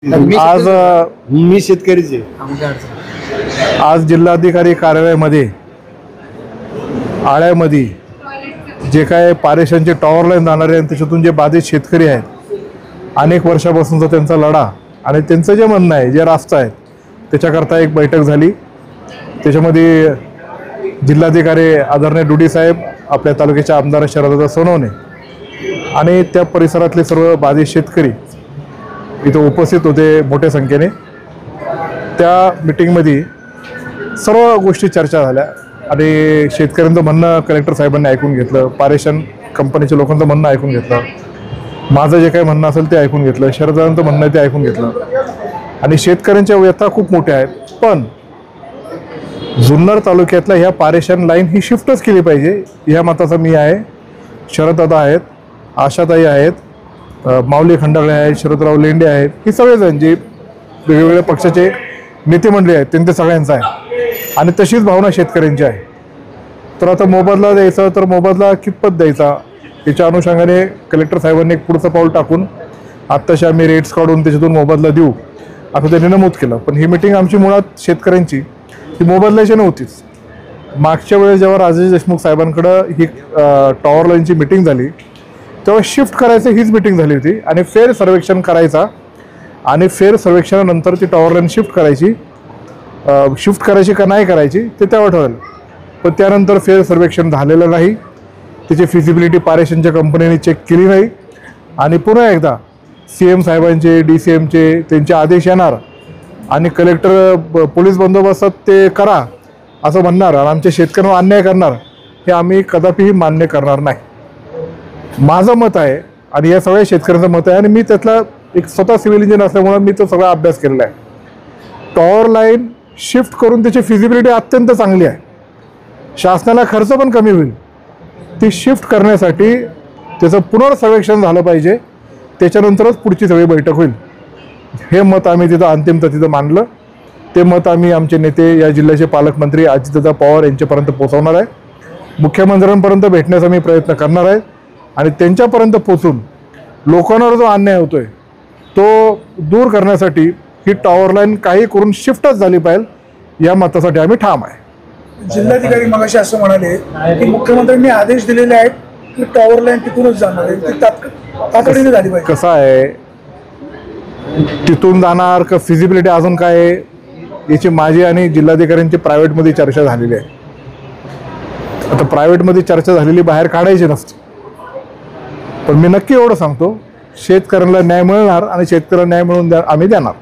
आज मी शेतकरीच आहे। आज जिल्हाधिकारी कार्यालयामध्ये आळ्यामध्ये जे काय पारेषणचे टॉवर लाईन जाणारे आणि त्याच्यातून जे बाधित शेतकरी आहेत, अनेक वर्षापासूनचा त्यांचा लढा आणि त्यांचं जे म्हणणं आहे, जे रास्ता आहेत त्याच्याकरता एक बैठक झाली। त्याच्यामध्ये जिल्हाधिकारी आदरणीय डुडी साहेब, आपल्या तालुक्याचे आमदार शरददादा सोनवणे आणि त्या परिसरातले सर्व बाधित शेतकरी इथं उपस्थित होते मोठ्या संख्येने। त्या मीटिंगमध्ये सर्व गोष्टी चर्चा झाल्या आणि शेतकऱ्यांचं म्हणणं कलेक्टर साहेबांनी ऐकून घेतलं, पारेषण कंपनीच्या लोकांचं म्हणणं ऐकून घेतलं, माझं जे काही म्हणणं असेल ते ऐकून घेतलं, शरदांचं म्हणणं आहे ते ऐकून घेतलं आणि शेतकऱ्यांच्या व्यथा खूप मोठ्या आहेत। पण जुन्नर तालुक्यातल्या ह्या पारेषण लाईन ही शिफ्टच केली पाहिजे ह्या मताचा मी आहे। शरददादा आहेत, आशाताई आहेत, माऊली खंडागळे आहेत, शरदराव लेंडे आहेत, ही सगळेजण जे वेगवेगळ्या पक्षाचे नेते मंडळी आहेत त्यांच्या सगळ्यांचं आहे आणि तशीच भावना शेतकऱ्यांची आहे। तर आता मोबदला द्यायचा तर मोबदला कितपत द्यायचा याच्या अनुषंगाने कलेक्टर साहेबांनी एक पुढचं पाऊल टाकून आत्ताशी आम्ही रेट्स काढून त्याच्यातून मोबदला देऊ असं त्यांनी नमूद केलं। पण ही मीटिंग आमची मुळात शेतकऱ्यांची ही मोबदल्याची नव्हतीच। मागच्या वेळेस जेव्हा राजेश देशमुख साहेबांकडं ही टॉवर लाईनची मीटिंग झाली तेव्हा शिफ्ट करायचं हीच मीटिंग झाली होती आणि फेर सर्वेक्षण करायचा आणि फेर सर्वेक्षणानंतर ती टॉवर लाईन शिफ्ट करायची का नाही करायची ते त्यावर ठरवलं। पण त्यानंतर फेर सर्वेक्षण झालेलं नाही, त्याची फिजिबिलिटी पारेषणच्या कंपनीने चेक केली नाही आणि पुन्हा एकदा CM साहेबांचे DCMचे त्यांचे आदेश येणार आणि कलेक्टर पोलीस बंदोबस्तात ते करा असं म्हणणार आणि आमच्या शेतकऱ्यांवर अन्याय करणार, हे आम्ही कदापिही मान्य करणार नाही। माझं मत आहे आणि या सगळ्या शेतकऱ्यांचं मत आहे आणि मी त्यातला एक स्वतः सिव्हिल इंजिनियर असल्यामुळे मी तो सगळा अभ्यास केलेला आहे। टॉवर लाईन शिफ्ट करून त्याची फिजिबिलिटी अत्यंत चांगली आहे, शासनाला खर्च पण कमी होईल। ती शिफ्ट करण्यासाठी त्याचं पुनर्सर्वेक्षण झालं पाहिजे, त्याच्यानंतरच पुढची सगळी बैठक होईल। हे मत आम्ही तिथं अंतिमतः तिथं मांडलं। ते मत आम्ही आमचे नेते या जिल्ह्याचे पालकमंत्री अजितदादा पवार यांच्यापर्यंत पोहोचवणार आहे, मुख्यमंत्र्यांपर्यंत भेटण्याचा मी प्रयत्न करणार आहे आणि त्यांच्यापर्यंत पोहोचून लोकांवर जो अन्याय होतोय तो दूर करण्यासाठी ही टॉवर लाईन काही करून शिफ्टच झाली पाहिजे या मतासाठी आम्ही ठाम आहे। जिल्हाधिकारी मगाशी असं म्हणाले की मुख्यमंत्र्यांनी आदेश दिलेले आहेत की टॉवर लाईन तिथूनच जाणार आहे, ती तातडीने झाली पाहिजे। कसं आहे, तिथून जाणार का फिजिबिलिटी अजून काय आहे याची माझी आणि जिल्हाधिकाऱ्यांची प्रायव्हेटमध्ये चर्चा झालेली आहे। आता प्रायव्हेटमध्ये चर्चा झालेली बाहेर काढायची नसते, पण मी नक्की एवढं सांगतो शेतकऱ्यांना न्याय मिळणार आणि शेतकऱ्यांना न्याय मिळवून आम्ही देणार।